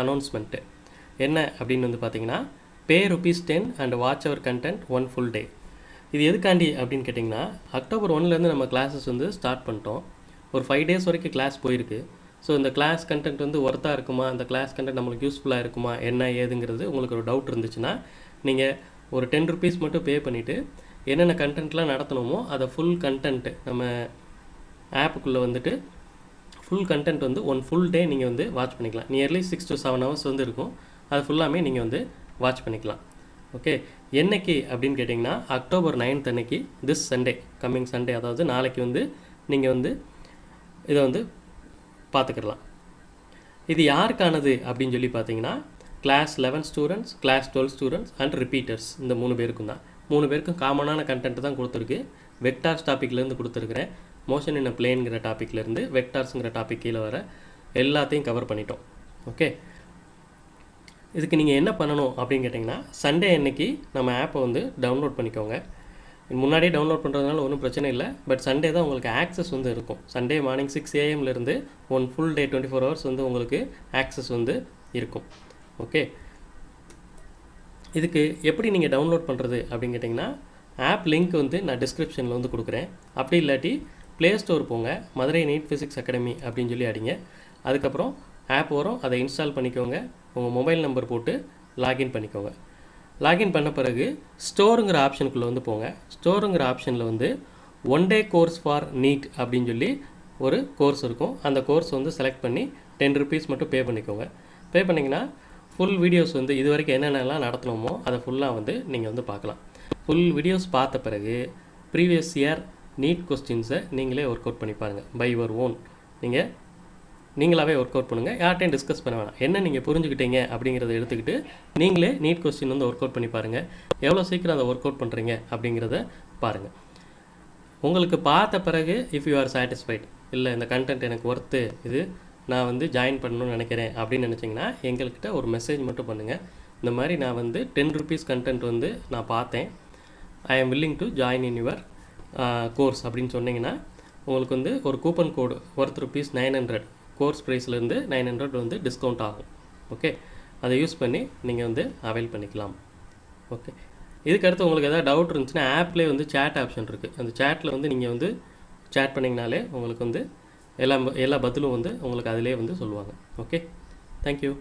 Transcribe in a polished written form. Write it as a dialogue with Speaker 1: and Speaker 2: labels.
Speaker 1: Announcement என்ன அப்படின்னு வந்து பார்த்தீங்கன்னா, pay ₹10 and watch our content 1 full day. இது எதுக்காண்டி அப்படின்னு கேட்டிங்கன்னா, அக்டோபர் 1லேருந்து நம்ம கிளாஸஸ் வந்து ஸ்டார்ட் பண்ணிட்டோம். ஒரு 5 டேஸ் வரைக்கும் கிளாஸ் போயிருக்கு. ஸோ இந்த கிளாஸ் கண்டென்ட் வந்து ஒர்த்தாக இருக்குமா, அந்த கிளாஸ் கண்டென்ட் நம்மளுக்கு யூஸ்ஃபுல்லாக இருக்குமா, என்ன ஏதுங்கிறது உங்களுக்கு ஒரு டவுட் இருந்துச்சுன்னா, நீங்கள் ஒரு ₹10 மட்டும் பே பண்ணிவிட்டு என்னென்ன கண்டென்ட்லாம் நடத்தணுமோ அதை ஃபுல் கண்டென்ட்டு நம்ம ஆப்புக்குள்ளே வந்துட்டு ஃபுல் கண்டென்ட் வந்து 1 ஃபுல் டே நீங்கள் வந்து வாட்ச் பண்ணிக்கலாம். நியர்லி 6 to 7 ஹவர்ஸ் வந்து இருக்கும். அது ஃபுல்லாமே நீங்கள் வந்து வாட்ச் பண்ணிக்கலாம். ஓகே, என்னைக்கு அப்படின்னு கேட்டிங்கன்னா, அக்டோபர் 9th அன்னைக்கு, திஸ் சண்டே, கம்மிங் சண்டே, அதாவது நாளைக்கு வந்து நீங்கள் வந்து இதை வந்து பார்த்துக்கிடலாம். இது யாருக்கானது அப்படின்னு சொல்லி பார்த்தீங்கன்னா, class 11 students, class 12 students and repeaters, இந்த 3 பேருக்கும் தான். 3 பேருக்கும் காமனான கண்டென்ட் தான் கொடுத்துருக்கு. வெக்டார்ஸ் டாப்பிக்லேருந்து கொடுத்துருக்குறேன். மோஷன் இன் அ பிளேன்கிற டாப்பிக்லேருந்து வெக்டார்ஸுங்கிற டாபிக் கீழே வர எல்லாத்தையும் கவர் பண்ணிட்டோம். ஓகே, இதுக்கு நீங்கள் என்ன பண்ணணும் அப்படின்னு கேட்டிங்கன்னா, சண்டே அன்னைக்கு நம்ம ஆப்பை வந்து டவுன்லோட் பண்ணிக்கோங்க. முன்னாடியே டவுன்லோட் பண்ணுறதுனால ஒன்றும் பிரச்சனை இல்லை. பட் சண்டே தான் உங்களுக்கு ஆக்சஸ் வந்து இருக்கும். Sunday morning 6 AM one full day 24 hours வந்து உங்களுக்கு ஆக்சஸ் வந்து இருக்கும். ஓகே, இதுக்கு எப்படி நீங்கள் டவுன்லோட் பண்ணுறது அப்படின்னு கேட்டிங்கன்னா, ஆப் லிங்க் வந்து நான் டிஸ்கிரிப்ஷனில் வந்து கொடுக்குறேன். அப்படி இல்லாட்டி ப்ளே ஸ்டோர் போங்க, மதுரை நீட் ஃபிசிக்ஸ் அகாடமி அப்படின்னு சொல்லி அடிங்க. அதுக்கப்புறம் ஆப் வரும், அதை இன்ஸ்டால் பண்ணிக்கோங்க. உங்கள் மொபைல் நம்பர் போட்டு லாகின் பண்ணிக்கோங்க. லாகின் பண்ண பிறகு ஸ்டோருங்கிற ஆப்ஷனுக்குள்ளே வந்து போங்க. ஸ்டோருங்கிற ஆப்ஷனில் வந்து 1 டே கோர்ஸ் ஃபார் நீட் அப்படின்னு சொல்லி ஒரு கோர்ஸ் இருக்கும். அந்த கோர்ஸ் வந்து செலக்ட் பண்ணி ₹10 மட்டும் பே பண்ணிக்கோங்க. பே பண்ணிங்கன்னா ஃபுல் வீடியோஸ் வந்து இது வரைக்கும் என்னென்னலாம் நடத்தணுமோ அதை ஃபுல்லாக வந்து நீங்கள் வந்து பார்க்கலாம். ஃபுல் வீடியோஸ் பார்த்த பிறகு ப்ரீவியஸ் இயர் நீட் கொஸ்டின்ஸை நீங்களே ஒர்க் அவுட் பண்ணி பாருங்கள். பை யுவர் ஓன் நீங்களாகவே ஒர்க் அவுட் பண்ணுங்கள். யார்ட்டையும் டிஸ்கஸ் பண்ண வேணாம். என்ன நீங்கள் புரிஞ்சுக்கிட்டீங்க அப்படிங்கிறத எடுத்துக்கிட்டு நீங்களே நீட் கொஸ்டின் வந்து ஒர்க் அவுட் பண்ணி பாருங்கள். எவ்வளோ சீக்கிரம் அதை ஒர்க் அவுட் பண்ணுறீங்க அப்படிங்கிறத பாருங்கள். உங்களுக்கு பார்த்த பிறகு இஃப் யூ ஆர் சாட்டிஸ்ஃபைட், இல்லை இந்த கண்டென்ட் எனக்கு ஒர்த்து, இது நான் வந்து ஜாயின் பண்ணணும்னு நினைக்கிறேன் அப்படின்னு நினச்சிங்கன்னா எங்கள்கிட்ட ஒரு மெசேஜ் மட்டும் பண்ணுங்கள். இந்த மாதிரி நான் வந்து ₹10 கண்டென்ட் வந்து நான் பார்த்தேன், I am willing to join in your course அப்படின்னு சொன்னீங்கன்னா உங்களுக்கு வந்து ஒரு கூப்பன் கோடு ஒர்த் ₹900, கோர்ஸ் ப்ரைஸ்லேருந்து 900 வந்து டிஸ்கவுண்ட் ஆகும். ஓகே, அதை யூஸ் பண்ணி நீங்கள் வந்து அவைல் பண்ணிக்கலாம். ஓகே, இதுக்கடுத்து உங்களுக்கு எதாவது டவுட் இருந்துச்சுன்னா ஆப்லேயே வந்து சேட் ஆப்ஷன் இருக்குது. அந்த சேட்டில் வந்து நீங்கள் வந்து சேட் பண்ணிங்கனாலே உங்களுக்கு வந்து எல்லா பதிலும் வந்து உங்களுக்கு அதிலே வந்து சொல்லுவாங்க. Okay, thank you.